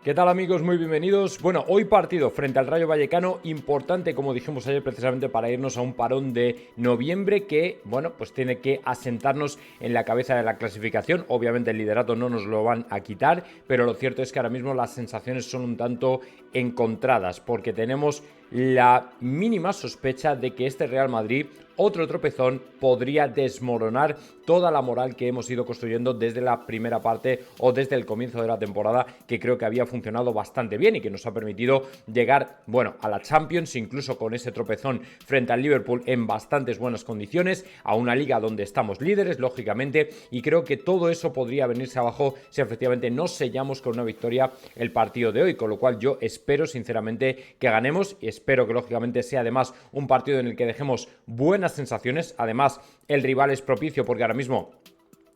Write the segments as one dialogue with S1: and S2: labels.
S1: ¿Qué tal, amigos? Muy bienvenidos. Bueno, hoy partido frente al Rayo Vallecano, importante como dijimos ayer precisamente para irnos a un parón de noviembre que, bueno, pues tiene que asentarnos en la cabeza de la clasificación. Obviamente el liderato no nos lo van a quitar, pero lo cierto es que ahora mismo las sensaciones son un tanto encontradas porque tenemos la mínima sospecha de que este Real Madrid, otro tropezón, podría desmoronar toda la moral que hemos ido construyendo desde la primera parte o desde el comienzo de la temporada, que creo que había funcionado bastante bien y que nos ha permitido llegar, bueno, a la Champions, incluso con ese tropezón frente al Liverpool en bastantes buenas condiciones, a una liga donde estamos líderes, lógicamente, y creo que todo eso podría venirse abajo si efectivamente no sellamos con una victoria el partido de hoy, con lo cual yo espero sinceramente que ganemos y espero que lógicamente sea además un partido en el que dejemos buenas sensaciones. Además, el rival es propicio porque ahora mismo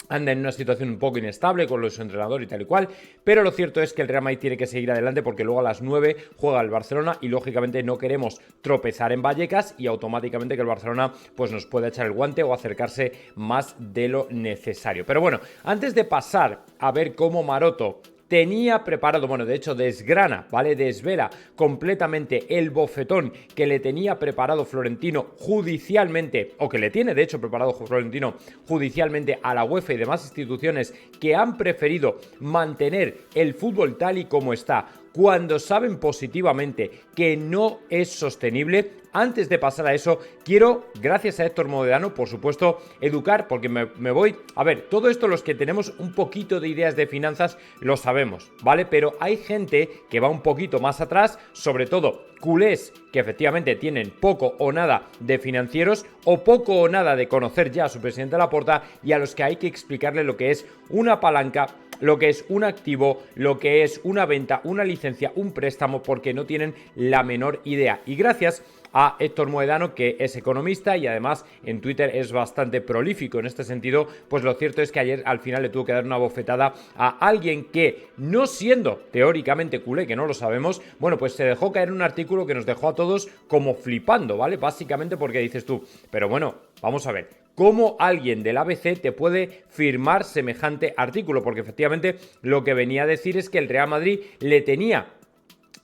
S1: anda en una situación un poco inestable con su entrenador y tal y cual, pero lo cierto es que el Real Madrid tiene que seguir adelante porque luego a las 9 juega el Barcelona y lógicamente no queremos tropezar en Vallecas y automáticamente que el Barcelona pues nos pueda echar el guante o acercarse más de lo necesario. Pero bueno, antes de pasar a ver cómo Maroto tenía preparado, bueno, de hecho desgrana, ¿vale? Desvela completamente el bofetón que le tenía preparado Florentino judicialmente, o que le tiene de hecho preparado Florentino judicialmente a la UEFA y demás instituciones que han preferido mantener el fútbol tal y como está, cuando saben positivamente que no es sostenible. Antes de pasar a eso, quiero, gracias a Héctor Moedano, por supuesto, educar, porque me voy... A ver, todo esto los que tenemos un poquito de ideas de finanzas lo sabemos, ¿vale? Pero hay gente que va un poquito más atrás, sobre todo culés que efectivamente tienen poco o nada de financieros o poco o nada de conocer ya a su presidente Laporta y a los que hay que explicarle lo que es una palanca, lo que es un activo, lo que es una venta, una licencia, un préstamo, porque no tienen la menor idea. Y gracias a Héctor Moedano, que es economista y además en Twitter es bastante prolífico en este sentido, pues lo cierto es que ayer al final le tuvo que dar una bofetada a alguien que, no siendo teóricamente culé, que no lo sabemos, bueno, pues se dejó caer un artículo que nos dejó a todos como flipando, ¿vale? Básicamente porque dices tú, pero bueno, vamos a ver, ¿cómo alguien del ABC te puede firmar semejante artículo? Porque efectivamente lo que venía a decir es que el Real Madrid le tenía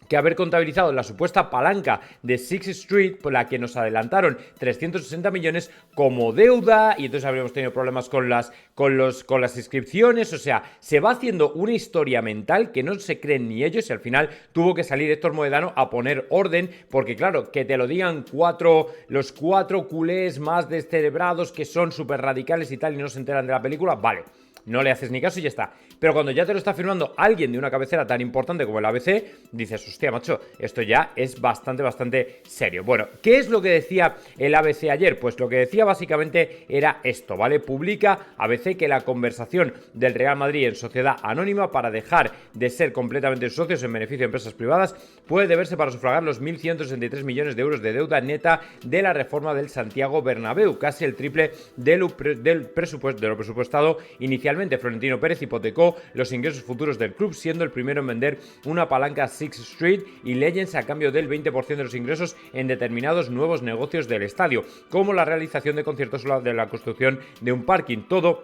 S1: que haber contabilizado la supuesta palanca de Sixth Street, por la que nos adelantaron 360 millones como deuda, y entonces habríamos tenido problemas con las inscripciones. O sea, se va haciendo una historia mental que no se creen ni ellos, y al final tuvo que salir Héctor Moedano a poner orden, porque claro, que te lo digan los cuatro culés más descerebrados que son súper radicales y tal, y no se enteran de la película, vale, no le haces ni caso y ya está. Pero cuando ya te lo está firmando alguien de una cabecera tan importante como el ABC, dices, hostia, macho, esto ya es bastante serio. Bueno, ¿qué es lo que decía el ABC ayer? Pues lo que decía básicamente era esto, ¿vale? Publica ABC que la conversación del Real Madrid en sociedad anónima para dejar de ser completamente socios en beneficio de empresas privadas puede deberse para sufragar los 1.163 millones de euros de deuda neta de la reforma del Santiago Bernabéu, casi el triple de lo presupuestado inicialmente. Florentino Pérez hipotecó los ingresos futuros del club, siendo el primero en vender una palanca Sixth Street y Legends a cambio del 20% de los ingresos en determinados nuevos negocios del estadio, como la realización de conciertos o de la construcción de un parking. Todo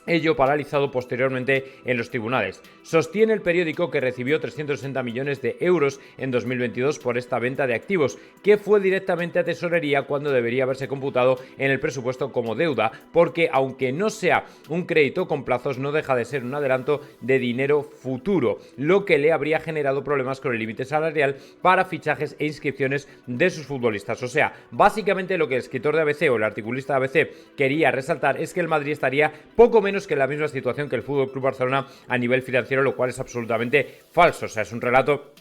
S1: ello paralizado posteriormente en los tribunales. Sostiene el periódico que recibió 360 millones de euros en 2022 por esta venta de activos, que fue directamente a tesorería cuando debería haberse computado en el presupuesto como deuda, porque aunque no sea un crédito con plazos, no deja de ser un adelanto de dinero futuro, lo que le habría generado problemas con el límite salarial para fichajes e inscripciones de sus futbolistas. O sea, básicamente lo que el escritor de ABC o el articulista de ABC quería resaltar es que el Madrid estaría poco menos que en la misma situación que el FC Barcelona a nivel financiero, lo cual es absolutamente falso. O sea, es un relato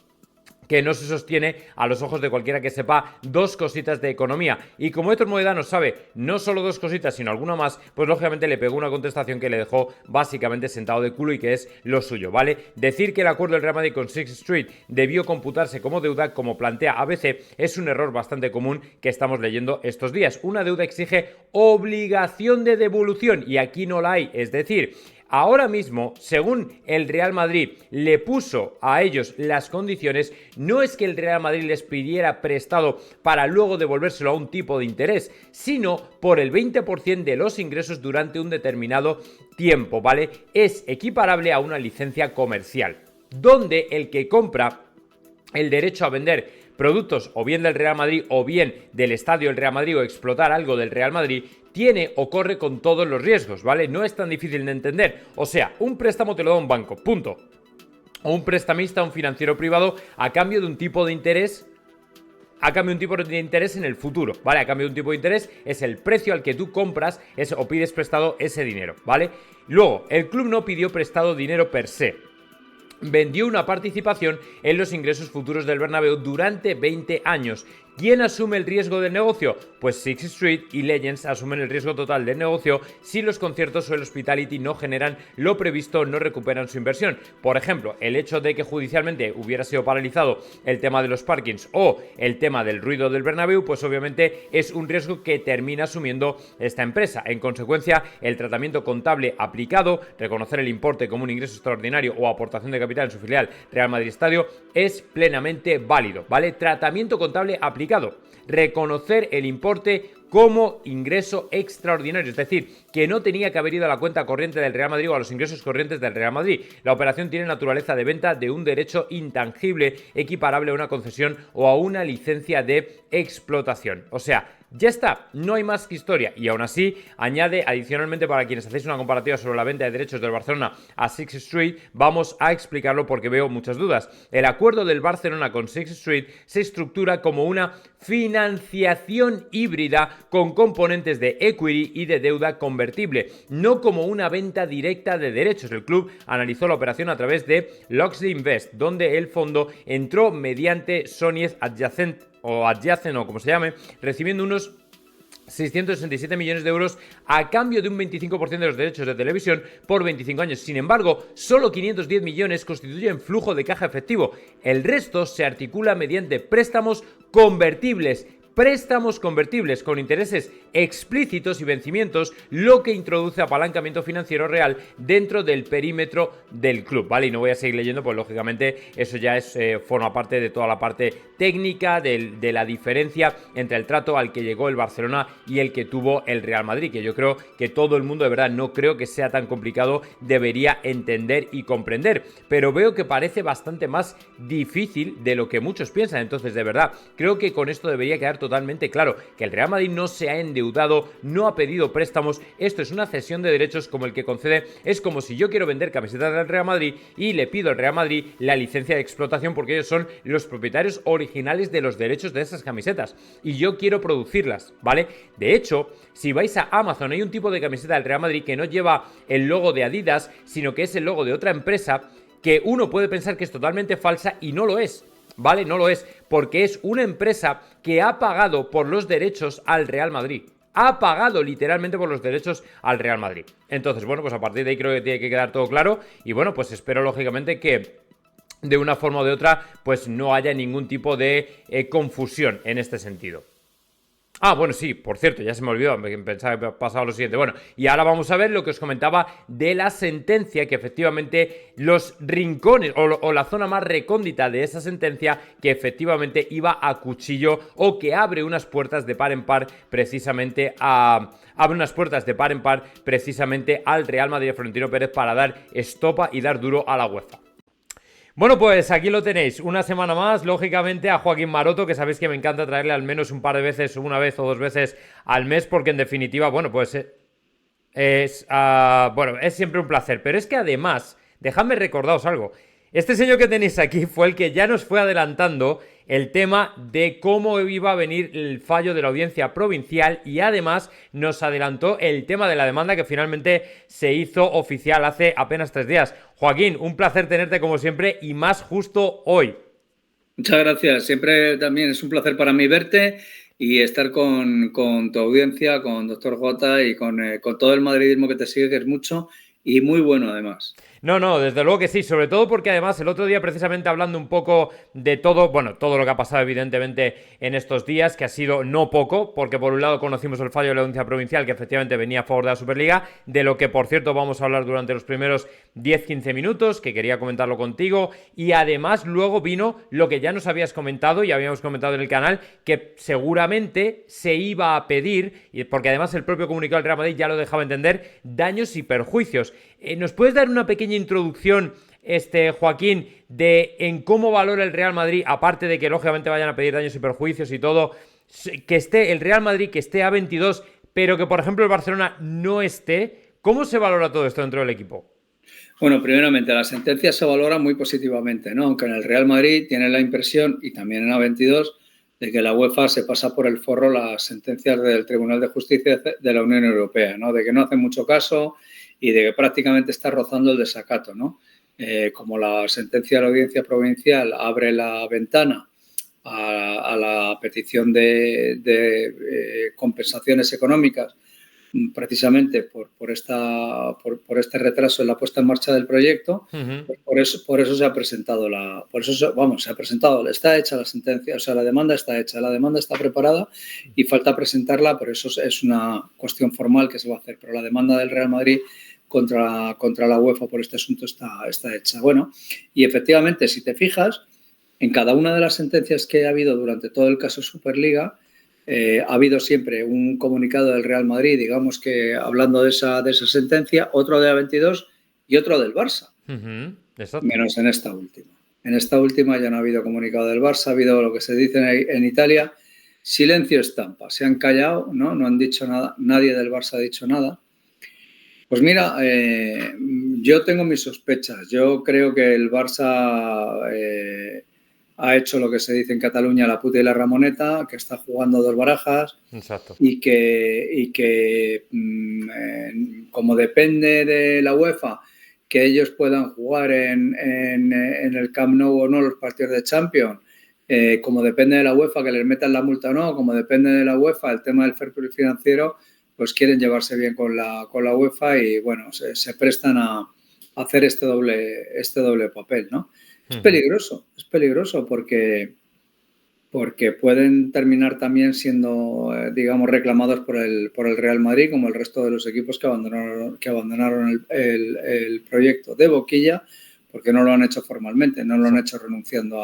S1: que no se sostiene a los ojos de cualquiera que sepa dos cositas de economía. Y como Héctor Moedano sabe no solo dos cositas, sino alguna más, pues lógicamente le pegó una contestación que le dejó básicamente sentado de culo y que es lo suyo, ¿vale? Decir que el acuerdo del Real Madrid con Sixth Street debió computarse como deuda, como plantea ABC, es un error bastante común que estamos leyendo estos días. Una deuda exige obligación de devolución y aquí no la hay, es decir, ahora mismo, según el Real Madrid le puso a ellos las condiciones, no es que el Real Madrid les pidiera prestado para luego devolvérselo a un tipo de interés, sino por el 20% de los ingresos durante un determinado tiempo, ¿vale? Es equiparable a una licencia comercial. donde el que compra el derecho a vender productos o bien del Real Madrid o bien del estadio del Real Madrid o explotar algo del Real Madrid, tiene o corre con todos los riesgos, ¿vale? No es tan difícil de entender. O sea, un préstamo te lo da un banco, punto. O un prestamista, un financiero privado, a cambio de un tipo de interés. A cambio de un tipo de interés en el futuro, ¿vale? A cambio de un tipo de interés es el precio al que tú compras o pides prestado ese dinero, ¿vale? Luego, el club no pidió prestado dinero per se. Vendió una participación en los ingresos futuros del Bernabéu durante 20 años. ¿Quién asume el riesgo del negocio? Pues Sixth Street y Legends asumen el riesgo total del negocio si los conciertos o el hospitality no generan lo previsto, no recuperan su inversión. Por ejemplo, el hecho de que judicialmente hubiera sido paralizado el tema de los parkings o el tema del ruido del Bernabéu, pues obviamente es un riesgo que termina asumiendo esta empresa. En consecuencia, el tratamiento contable aplicado, reconocer el importe como un ingreso extraordinario o aportación de capital en su filial Real Madrid Estadio, es plenamente válido, ¿vale? Tratamiento contable aplicado. Reconocer el importe como ingreso extraordinario, es decir, que no tenía que haber ido a la cuenta corriente del Real Madrid o a los ingresos corrientes del Real Madrid. La operación tiene naturaleza de venta de un derecho intangible equiparable a una concesión o a una licencia de explotación. O sea, ya está, no hay más que historia. Y aún así, añade adicionalmente, para quienes hacéis una comparativa sobre la venta de derechos del Barcelona a Sixth Street, vamos a explicarlo porque veo muchas dudas. El acuerdo del Barcelona con Sixth Street se estructura como una financiación híbrida con componentes de equity y de deuda convertible, no como una venta directa de derechos. El club analizó la operación a través de Loxley Invest, donde el fondo entró mediante Sonies Adjacent o como se llame, recibiendo unos 667 millones de euros a cambio de un 25% de los derechos de televisión por 25 años. Sin embargo, solo 510 millones constituyen flujo de caja efectivo. El resto se articula mediante préstamos convertibles con intereses explícitos y vencimientos, lo que introduce apalancamiento financiero real dentro del perímetro del club, ¿vale? Y no voy a seguir leyendo, pues lógicamente eso ya forma parte de toda la parte técnica de la diferencia entre el trato al que llegó el Barcelona y el que tuvo el Real Madrid, que yo creo que todo el mundo, de verdad, no creo que sea tan complicado, debería entender y comprender, pero veo que parece bastante más difícil de lo que muchos piensan. Entonces, de verdad, creo que con esto debería quedar totalmente claro que el Real Madrid no se ha endeudado, no ha pedido préstamos. Esto es una cesión de derechos como el que concede. Es como si yo quiero vender camisetas del Real Madrid y le pido al Real Madrid la licencia de explotación porque ellos son los propietarios originales de los derechos de esas camisetas y yo quiero producirlas, ¿vale? De hecho, si vais a Amazon, hay un tipo de camiseta del Real Madrid que no lleva el logo de Adidas, sino que es el logo de otra empresa, que uno puede pensar que es totalmente falsa y no lo es, ¿vale? No lo es, porque es una empresa que ha pagado por los derechos al Real Madrid. Ha pagado literalmente por los derechos al Real Madrid. Entonces, bueno, pues a partir de ahí creo que tiene que quedar todo claro. Y bueno, pues espero lógicamente que de una forma o de otra, pues no haya ningún tipo de confusión en este sentido. Ah, bueno, sí, por cierto, ya se me olvidó, pensaba que pasaba lo siguiente. Bueno, y ahora vamos a ver lo que os comentaba de la sentencia, que efectivamente los rincones o la zona más recóndita de esa sentencia, que efectivamente iba a cuchillo o que abre unas puertas de par en par precisamente al Real Madrid de Florentino Pérez para dar estopa y dar duro a la UEFA. Bueno, pues aquí lo tenéis, una semana más, lógicamente, a Joaquín Maroto, que sabéis que me encanta traerle al menos un par de veces, una vez o dos veces al mes, porque en definitiva, bueno, pues es siempre un placer. Pero es que además, dejadme recordaros algo, este señor que tenéis aquí fue el que ya nos fue adelantando el tema de cómo iba a venir el fallo de la audiencia provincial y además nos adelantó el tema de la demanda que finalmente se hizo oficial hace apenas 3 días. Joaquín, un placer tenerte como siempre y más justo hoy.
S2: Muchas gracias, siempre también es un placer para mí verte y estar con tu audiencia, con Dr. J y con todo el madridismo que te sigue, que es mucho y muy bueno además.
S1: No, desde luego que sí, sobre todo porque además el otro día precisamente hablando un poco de todo, bueno, todo lo que ha pasado evidentemente en estos días, que ha sido no poco, porque por un lado conocimos el fallo de la audiencia provincial que efectivamente venía a favor de la Superliga, de lo que por cierto vamos a hablar durante los primeros 10-15 minutos, que quería comentarlo contigo, y además luego vino lo que ya nos habías comentado y habíamos comentado en el canal, que seguramente se iba a pedir, porque además el propio comunicado del Real Madrid ya lo dejaba entender, daños y perjuicios. ¿Nos puedes dar una pequeña introducción Joaquín, de en cómo valora el Real Madrid, aparte de que lógicamente vayan a pedir daños y perjuicios y todo, que esté el Real Madrid, que esté a 22, pero que por ejemplo el Barcelona no esté? ¿Cómo se valora todo esto dentro del equipo?
S2: Bueno, primeramente, la sentencia se valora muy positivamente, ¿no? Aunque en el Real Madrid tiene la impresión, y también en A22, de que la UEFA se pasa por el forro las sentencias del Tribunal de Justicia de la Unión Europea, ¿no? De que no hace mucho caso y de que prácticamente está rozando el desacato, ¿no? Como la sentencia de la Audiencia Provincial abre la ventana a la petición de compensaciones económicas, precisamente por este retraso en la puesta en marcha del proyecto, pues por eso se ha presentado está hecha la sentencia, o sea, la demanda está hecha, la demanda está preparada y falta presentarla, pero eso es una cuestión formal que se va a hacer, pero la demanda del Real Madrid contra la UEFA por este asunto está hecha. Bueno, y efectivamente, si te fijas, en cada una de las sentencias que ha habido durante todo el caso Superliga, ha habido siempre un comunicado del Real Madrid, digamos que hablando de esa sentencia, otro de A22 y otro del Barça. Menos en esta última. En esta última ya no ha habido comunicado del Barça, ha habido lo que se dice en Italia, silencio estampa. Se han callado, no han dicho nada, nadie del Barça ha dicho nada. Pues mira, yo tengo mis sospechas. Yo creo que el Barça ha hecho lo que se dice en Cataluña, la puta y la Ramoneta, que está jugando dos barajas.
S1: Exacto.
S2: Y que como depende de la UEFA, que ellos puedan jugar en el Camp Nou o no los partidos de Champions, como depende de la UEFA que les metan la multa o no, como depende de la UEFA el tema del fair play financiero, pues quieren llevarse bien con la UEFA y bueno, se prestan a hacer este doble papel, ¿no? Es peligroso porque pueden terminar también siendo, digamos, reclamados por el Real Madrid, como el resto de los equipos que abandonaron el proyecto de boquilla, porque no lo han hecho formalmente, no lo han hecho renunciando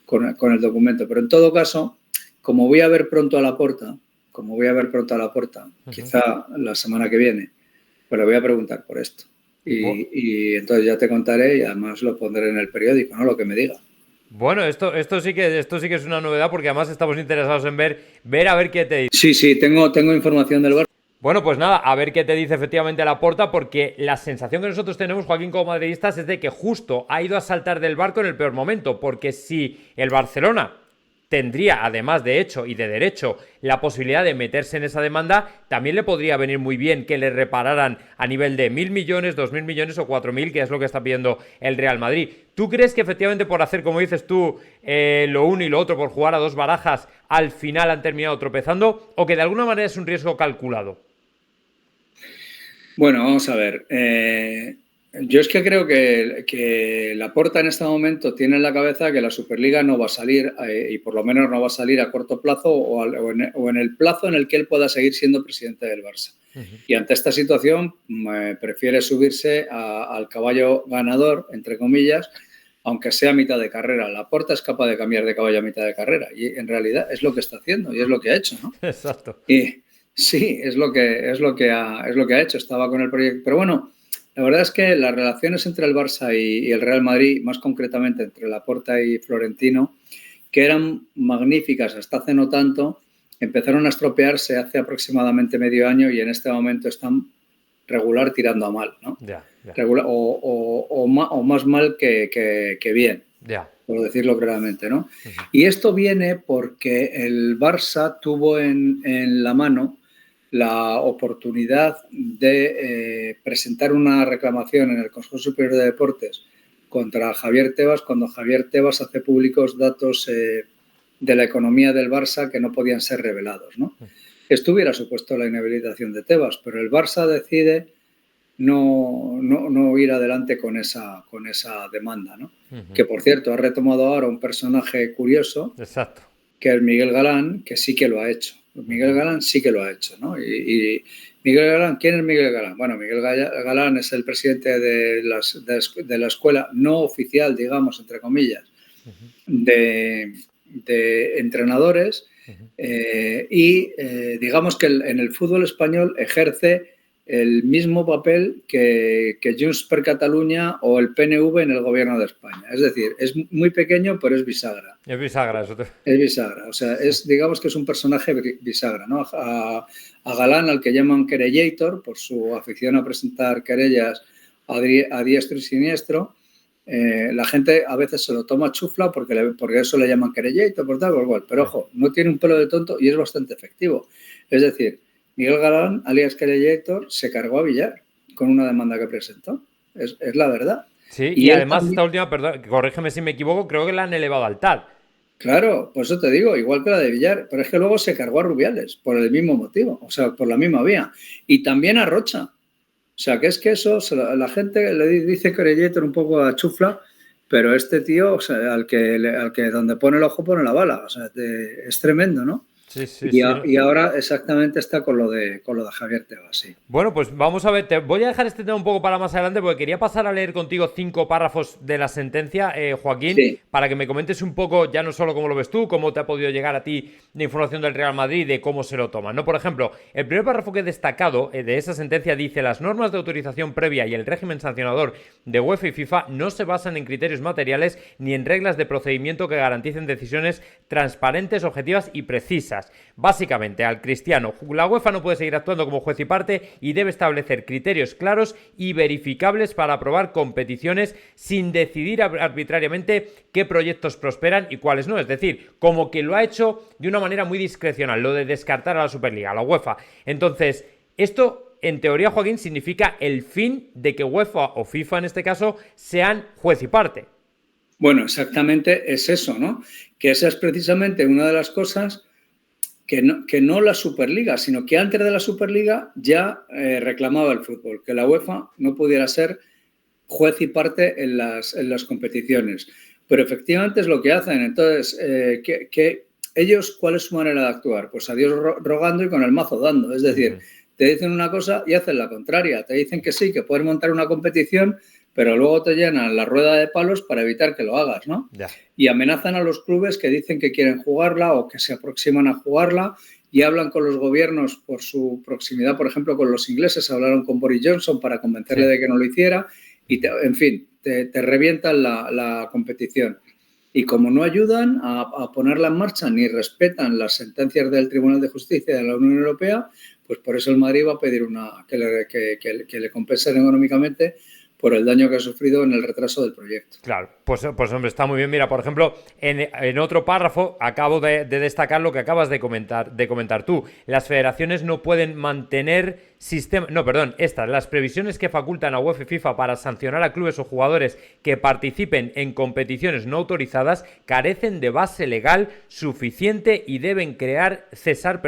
S2: con el documento. Pero en todo caso, como voy a ver pronto a Laporta, quizá la semana que viene, pues le voy a preguntar por esto. Y entonces ya te contaré y además lo pondré en el periódico, ¿no? Lo que me diga.
S1: Bueno, esto sí que es una novedad porque además estamos interesados en ver a ver qué te dice.
S2: Sí, tengo información del Barça.
S1: Bueno, pues nada, a ver qué te dice efectivamente Laporta, porque la sensación que nosotros tenemos, Joaquín, como madridistas, es de que justo ha ido a saltar del barco en el peor momento, porque si el Barcelona tendría, además de hecho y de derecho, la posibilidad de meterse en esa demanda, también le podría venir muy bien que le repararan a nivel de 1.000 millones, 2.000 millones o 4.000, que es lo que está pidiendo el Real Madrid. ¿Tú crees que efectivamente por hacer, como dices tú, lo uno y lo otro, por jugar a dos barajas, al final han terminado tropezando, o que de alguna manera es un riesgo calculado?
S2: Bueno, vamos a ver. Yo es que creo que Laporta en este momento tiene en la cabeza que la Superliga no va a salir, y por lo menos no va a salir a corto plazo o en el plazo en el que él pueda seguir siendo presidente del Barça. Y ante esta situación prefiere subirse al caballo ganador, entre comillas, aunque sea a mitad de carrera. Laporta es capaz de cambiar de caballo a mitad de carrera y en realidad es lo que está haciendo y es lo que ha hecho, ¿no?
S1: Exacto.
S2: Y sí, es lo que ha hecho. Estaba con el proyecto. Pero bueno, la verdad es que las relaciones entre el Barça y el Real Madrid, más concretamente entre Laporta y Florentino, que eran magníficas hasta hace no tanto, empezaron a estropearse hace aproximadamente medio año y en este momento están regular tirando a mal, ¿no? Regular, o más mal que bien, por decirlo claramente, ¿no? Y esto viene porque el Barça tuvo en la mano la oportunidad de presentar una reclamación en el Consejo Superior de Deportes contra Javier Tebas cuando Javier Tebas hace públicos datos de la economía del Barça que no podían ser revelados, ¿no? Esto hubiera supuesto la inhabilitación de Tebas, pero el Barça decide no ir adelante con esa demanda, ¿no? Que, por cierto, ha retomado ahora un personaje curioso,
S1: exacto,
S2: que es Miguel Galán, que sí que lo ha hecho. Miguel Galán sí que lo ha hecho, ¿no? Y Miguel Galán, ¿quién es Miguel Galán? Bueno, Miguel Galán es el presidente de la escuela no oficial, digamos, entre comillas, de entrenadores, y digamos que en el fútbol español ejerce el mismo papel que Junts per Catalunya o el PNV en el gobierno de España. Es decir, es muy pequeño, pero es bisagra.
S1: Es bisagra, eso.
S2: Es bisagra, o sea, digamos que es un personaje bisagra, ¿no? A Galán, al que llaman querellator, por su afición a presentar querellas a diestro y siniestro, la gente a veces se lo toma chufla porque eso le llaman querellator, por tal, por cual. Pero ojo, no tiene un pelo de tonto y es bastante efectivo. Es decir, Miguel Galán, alias querellator, se cargó a Villar con una demanda que presentó. Es la verdad.
S1: Sí, y además también, esta última, perdón, corrígeme si me equivoco, creo que la han elevado al tal.
S2: Claro, por eso te digo, igual que la de Villar, pero es que luego se cargó a Rubiales por el mismo motivo, o sea, por la misma vía. Y también a Rocha. O sea, que es que eso, la gente le dice querellator un poco a chufla, pero este tío, o sea, al que donde pone el ojo pone la bala. O sea, es tremendo, ¿no?
S1: Sí,
S2: y ahora exactamente está con lo de Javier Tebas, sí.
S1: Bueno, pues vamos a ver, te voy a dejar este tema un poco para más adelante porque quería pasar a leer contigo 5 párrafos de la sentencia, Joaquín, sí, para que me comentes un poco, ya no solo cómo lo ves tú, cómo te ha podido llegar a ti de información del Real Madrid, de cómo se lo toman, ¿no? Por ejemplo, el primer párrafo que he destacado de esa sentencia dice: las normas de autorización previa y el régimen sancionador de UEFA y FIFA no se basan en criterios materiales ni en reglas de procedimiento que garanticen decisiones transparentes, objetivas y precisas. Básicamente, al cristiano, la UEFA no puede seguir actuando como juez y parte y debe establecer criterios claros y verificables para aprobar competiciones sin decidir arbitrariamente qué proyectos prosperan y cuáles no. Es decir, como que lo ha hecho de una manera muy discrecional, lo de descartar a la Superliga, a la UEFA. Entonces, esto, en teoría, Joaquín, significa el fin de que UEFA o FIFA, en este caso, sean juez y parte.
S2: Bueno, exactamente es eso, ¿no? Que esa es precisamente una de las cosas que no la Superliga, sino que antes de la Superliga ya reclamaba el fútbol, que la UEFA no pudiera ser juez y parte en las competiciones. Pero efectivamente es lo que hacen. Entonces, que ellos, ¿cuál es su manera de actuar? Pues a Dios rogando y con el mazo dando. Es decir, te dicen una cosa y hacen la contraria. Te dicen que sí, que puedes montar una competición, pero luego te llenan la rueda de palos para evitar que lo hagas, ¿no?
S1: Ya.
S2: Y amenazan a los clubes que dicen que quieren jugarla o que se aproximan a jugarla y hablan con los gobiernos por su proximidad. Por ejemplo, con los ingleses hablaron con Boris Johnson para convencerle de que no lo hiciera y, en fin, te revientan la competición. Y como no ayudan a ponerla en marcha ni respetan las sentencias del Tribunal de Justicia de la Unión Europea, pues por eso el Madrid va a pedir que le compensen económicamente por el daño que ha sufrido en el retraso del proyecto.
S1: Claro, pues hombre, está muy bien. Mira, por ejemplo, en otro párrafo acabo de destacar lo que acabas de comentar tú. Las federaciones no pueden mantener las previsiones que facultan a UEFA y FIFA para sancionar a clubes o jugadores que participen en competiciones no autorizadas carecen de base legal suficiente y deben cesar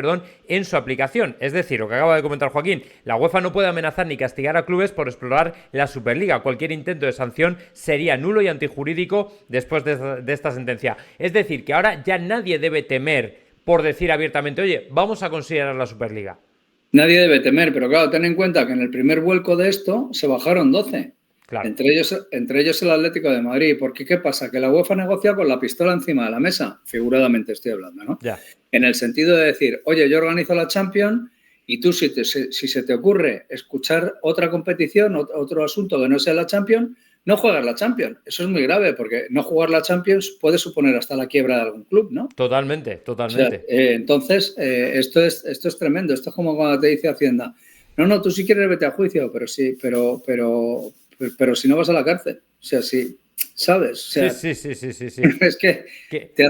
S1: en su aplicación. Es decir, lo que acaba de comentar Joaquín, la UEFA no puede amenazar ni castigar a clubes por explorar la Superliga. Cualquier intento de sanción sería nulo y antijurídico después de esta sentencia. Es decir, que ahora ya nadie debe temer por decir abiertamente: oye, vamos a considerar la Superliga.
S2: Nadie debe temer, pero claro, ten en cuenta que en el primer vuelco de esto se bajaron 12. Claro. Entre ellos el Atlético de Madrid. Porque ¿qué pasa? Que la UEFA negocia con la pistola encima de la mesa, figuradamente estoy hablando, ¿no?
S1: Ya.
S2: En el sentido de decir, oye, yo organizo la Champions y tú si se te ocurre escuchar otra competición, otro asunto que no sea la Champions, no juegas la Champions. Eso es muy grave porque no jugar la Champions puede suponer hasta la quiebra de algún club, ¿no?
S1: Totalmente.
S2: O sea, entonces, esto es tremendo. Esto es como cuando te dice Hacienda, no, tú si quieres vete a juicio, pero si no vas a la cárcel. O sea, sí, ¿sabes? O sea,
S1: sí.
S2: Es que te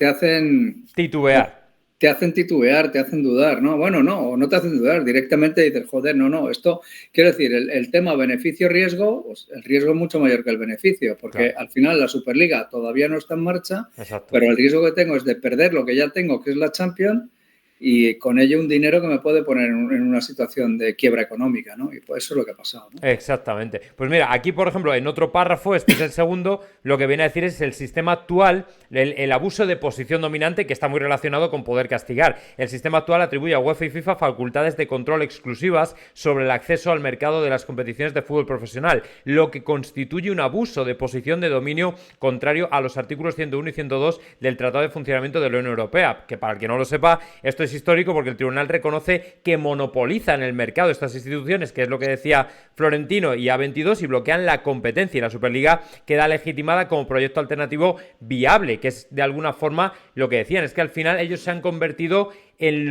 S2: hacen
S1: titubear.
S2: Te hacen titubear, te hacen dudar, ¿no? Bueno, no te hacen dudar, directamente dices, joder, no, esto, quiero decir, el tema beneficio-riesgo, pues el riesgo es mucho mayor que el beneficio, porque al final la Superliga todavía no está en marcha, pero el riesgo que tengo es de perder lo que ya tengo, que es la Champions, y con ello un dinero que me puede poner en una situación de quiebra económica, ¿no? Y pues eso es lo que ha pasado, ¿no?
S1: Exactamente. Pues mira, aquí, por ejemplo, en otro párrafo, este es el segundo, lo que viene a decir es el sistema actual, el abuso de posición dominante, que está muy relacionado con poder castigar. El sistema actual atribuye a UEFA y FIFA facultades de control exclusivas sobre el acceso al mercado de las competiciones de fútbol profesional, lo que constituye un abuso de posición de dominio contrario a los artículos 101 y 102 del Tratado de Funcionamiento de la Unión Europea, que para el que no lo sepa, esto es histórico porque el tribunal reconoce que monopolizan el mercado estas instituciones, que es lo que decía Florentino y A22, y bloquean la competencia, y la Superliga queda legitimada como proyecto alternativo viable, que es de alguna forma lo que decían, es que al final ellos se han convertido en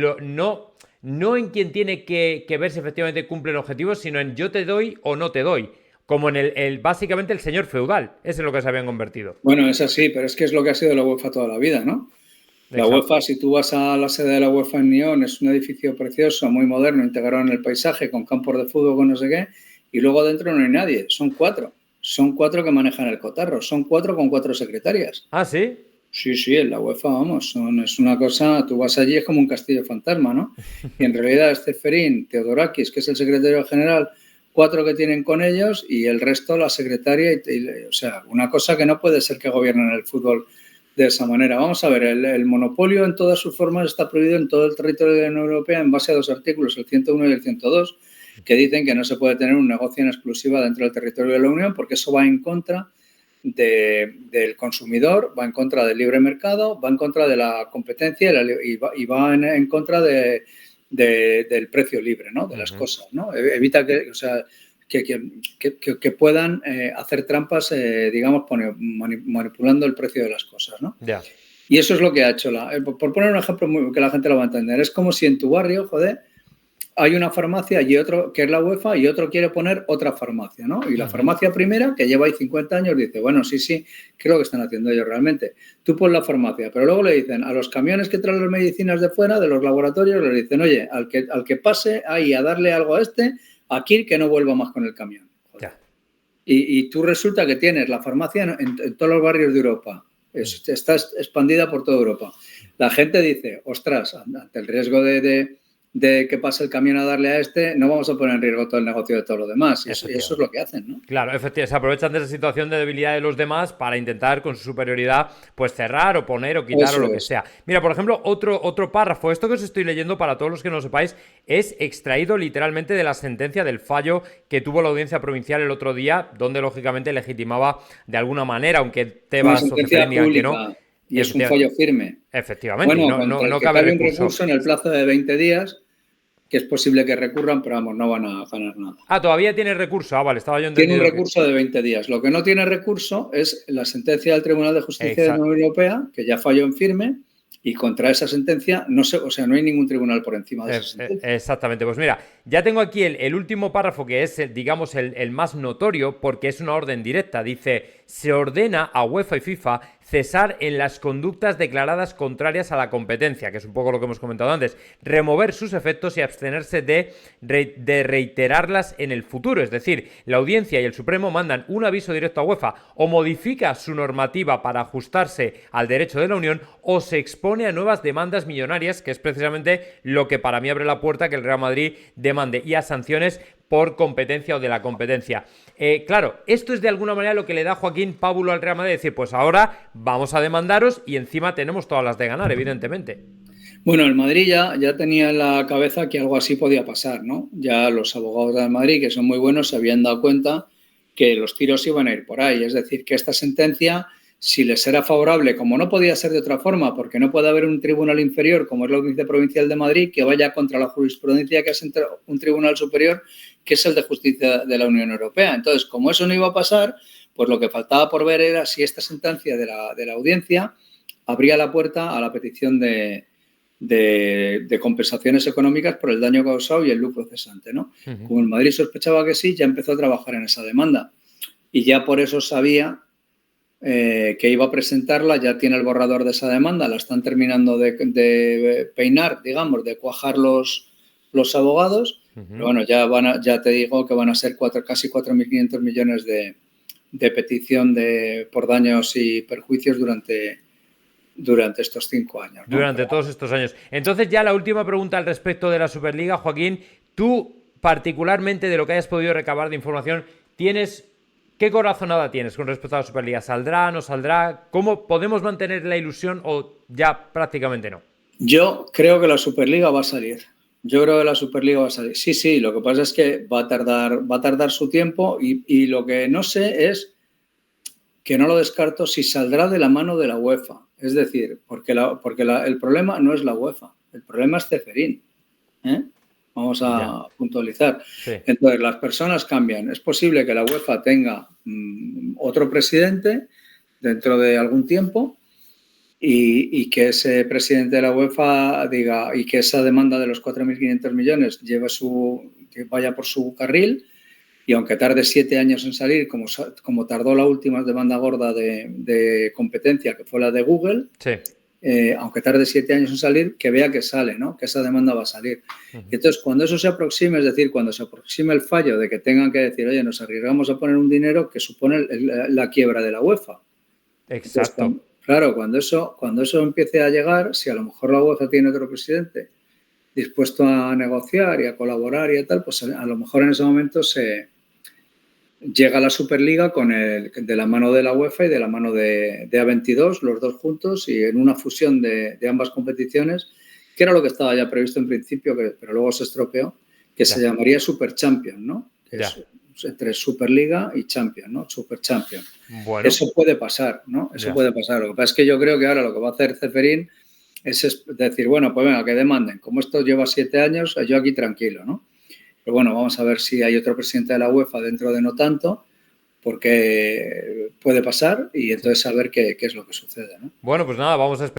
S1: no en quien tiene que ver si efectivamente cumplen objetivos, sino en yo te doy o no te doy. Como en básicamente el señor feudal. Eso es lo que se habían convertido.
S2: Bueno, es así, pero es que es lo que ha sido la UEFA toda la vida, ¿no? La UEFA, si tú vas a la sede de la UEFA en Nyon, es un edificio precioso, muy moderno, integrado en el paisaje, con campos de fútbol, con no sé qué, y luego dentro no hay nadie. Son cuatro que manejan el cotarro, son 4 con 4 secretarias.
S1: ¿Ah, sí?
S2: Sí, en la UEFA, vamos, es una cosa, tú vas allí, es como un castillo fantasma, ¿no? Y en realidad es Ceferín, Teodorakis, que es el secretario general, 4 que tienen con ellos y el resto la secretaria, o sea, una cosa que no puede ser que gobiernen el fútbol de esa manera. Vamos a ver, el monopolio en todas sus formas está prohibido en todo el territorio de la Unión Europea en base a 2 artículos, el 101 y el 102, que dicen que no se puede tener un negocio en exclusiva dentro del territorio de la Unión porque eso va en contra del consumidor, va en contra del libre mercado, va en contra de la competencia y va en contra del precio libre, ¿no? De las cosas, ¿no? Evita que, o sea, que puedan hacer trampas, digamos, manipulando el precio de las cosas, ¿no?
S1: Yeah.
S2: Y eso es lo que ha hecho. Por poner un ejemplo que la gente lo va a entender, es como si en tu barrio, joder, hay una farmacia y otro que es la UEFA y otro quiere poner otra farmacia, ¿no? Y la farmacia primera, que lleva ahí 50 años, dice, bueno, sí, ¿qué es lo que están haciendo ellos realmente? Tú pones la farmacia, pero luego le dicen a los camiones que traen las medicinas de fuera, de los laboratorios, le dicen, oye, al que pase ahí a darle algo a aquí que no vuelva más con el camión.
S1: Ya.
S2: Y tú resulta que tienes la farmacia en todos los barrios de Europa, está expandida por toda Europa. La gente dice, ostras, ante el riesgo de que pase el camión a darle a no vamos a poner en riesgo todo el negocio de todos los demás. Y eso es lo que hacen, ¿no?
S1: Claro, efectivamente, se aprovechan de esa situación de debilidad de los demás para intentar con su superioridad pues cerrar o poner o quitar
S2: Eso
S1: o lo que sea. Mira, por ejemplo, otro párrafo, esto que os estoy leyendo para todos los que no lo sepáis, es extraído literalmente de la sentencia del fallo que tuvo la audiencia provincial el otro día, donde lógicamente legitimaba de alguna manera, aunque Tebas o Ceferín digan que no.
S2: Y es un fallo firme.
S1: Efectivamente,
S2: bueno,
S1: no cabe
S2: un recurso en el plazo de 20 días, que es posible que recurran, pero vamos, no van a ganar nada.
S1: Ah, todavía tiene recurso. Ah, vale, estaba yo entendido.
S2: Tiene un recurso de 20 días. Lo que no tiene recurso es la sentencia del Tribunal de Justicia de la Unión Europea, que ya falló en firme, y contra esa sentencia no hay ningún tribunal por encima de esa sentencia.
S1: Exactamente. Pues mira, ya tengo aquí el último párrafo, que es, digamos, el más notorio, porque es una orden directa. Dice, se ordena a UEFA y FIFA cesar en las conductas declaradas contrarias a la competencia, que es un poco lo que hemos comentado antes, remover sus efectos y abstenerse de reiterarlas en el futuro. Es decir, la Audiencia y el Supremo mandan un aviso directo a UEFA, o modifica su normativa para ajustarse al derecho de la Unión, o se expone a nuevas demandas millonarias, que es precisamente lo que para mí abre la puerta que el Real Madrid demande, y a sanciones por competencia o de la competencia. Claro, esto es de alguna manera lo que le da Joaquín Pábulo al Real Madrid, decir, pues ahora vamos a demandaros y encima tenemos todas las de ganar, evidentemente.
S2: Bueno, el Madrid ya tenía en la cabeza que algo así podía pasar, ¿no? Ya los abogados del Madrid, que son muy buenos, se habían dado cuenta que los tiros iban a ir por ahí. Es decir, que esta sentencia, si les era favorable, como no podía ser de otra forma, porque no puede haber un tribunal inferior, como es la Audiencia Provincial de Madrid, que vaya contra la jurisprudencia que es un tribunal superior, que es el de Justicia de la Unión Europea. Entonces, como eso no iba a pasar, pues lo que faltaba por ver era si esta sentencia de la audiencia abría la puerta a la petición de compensaciones económicas por el daño causado y el lucro cesante, ¿no? Como el Madrid sospechaba que sí, ya empezó a trabajar en esa demanda. Y ya por eso sabía que iba a presentarla, ya tiene el borrador de esa demanda, la están terminando de peinar, digamos, de cuajar los abogados. Pero bueno, ya te digo que van a ser casi 4.500 millones de petición por daños y perjuicios durante estos 5 años, ¿no?
S1: Durante todos estos años. Entonces, ya la última pregunta al respecto de la Superliga, Joaquín. Tú, particularmente de lo que hayas podido recabar de información, ¿qué corazonada tienes con respecto a la Superliga? ¿Saldrá, no saldrá? ¿Cómo podemos mantener la ilusión o ya prácticamente no?
S2: Yo creo que la Superliga va a salir. Sí, lo que pasa es que va a tardar su tiempo y lo que no sé es, que no lo descarto, si saldrá de la mano de la UEFA. Es decir, porque el problema no es la UEFA. El problema es Ceferín. Vamos a puntualizar.
S1: Sí.
S2: Entonces, las personas cambian. Es posible que la UEFA tenga otro presidente dentro de algún tiempo y que ese presidente de la UEFA diga, y que esa demanda de los 4.500 millones vaya por su carril, y aunque tarde 7 años en salir, como tardó la última demanda gorda de competencia, que fue la de Google,
S1: sí.
S2: Aunque tarde 7 años en salir, que vea que sale, ¿no? Que esa demanda va a salir. Y entonces, cuando eso se aproxime, es decir, cuando se aproxime el fallo de que tengan que decir, oye, nos arriesgamos a poner un dinero que supone la quiebra de la UEFA.
S1: Exacto.
S2: Entonces, claro, cuando eso empiece a llegar, si a lo mejor la UEFA tiene otro presidente dispuesto a negociar y a colaborar y tal, pues a lo mejor en ese momento llega la Superliga de la mano de la UEFA y de la mano de A22, los dos juntos, y en una fusión de ambas competiciones, que era lo que estaba ya previsto en principio, pero luego se estropeó, que se llamaría Super Champion, ¿no? Entre Superliga y Champion, ¿no? Super Champion.
S1: Bueno.
S2: Eso puede pasar, ¿no? Eso puede pasar. Lo que pasa es que yo creo que ahora lo que va a hacer Ceferín es decir, bueno, pues venga, que demanden. Como esto lleva 7 años, yo aquí tranquilo, ¿no? Pero bueno, vamos a ver si hay otro presidente de la UEFA dentro de no tanto, porque puede pasar y entonces saber qué es lo que sucede, ¿no?
S1: Bueno, pues nada, vamos a esperar.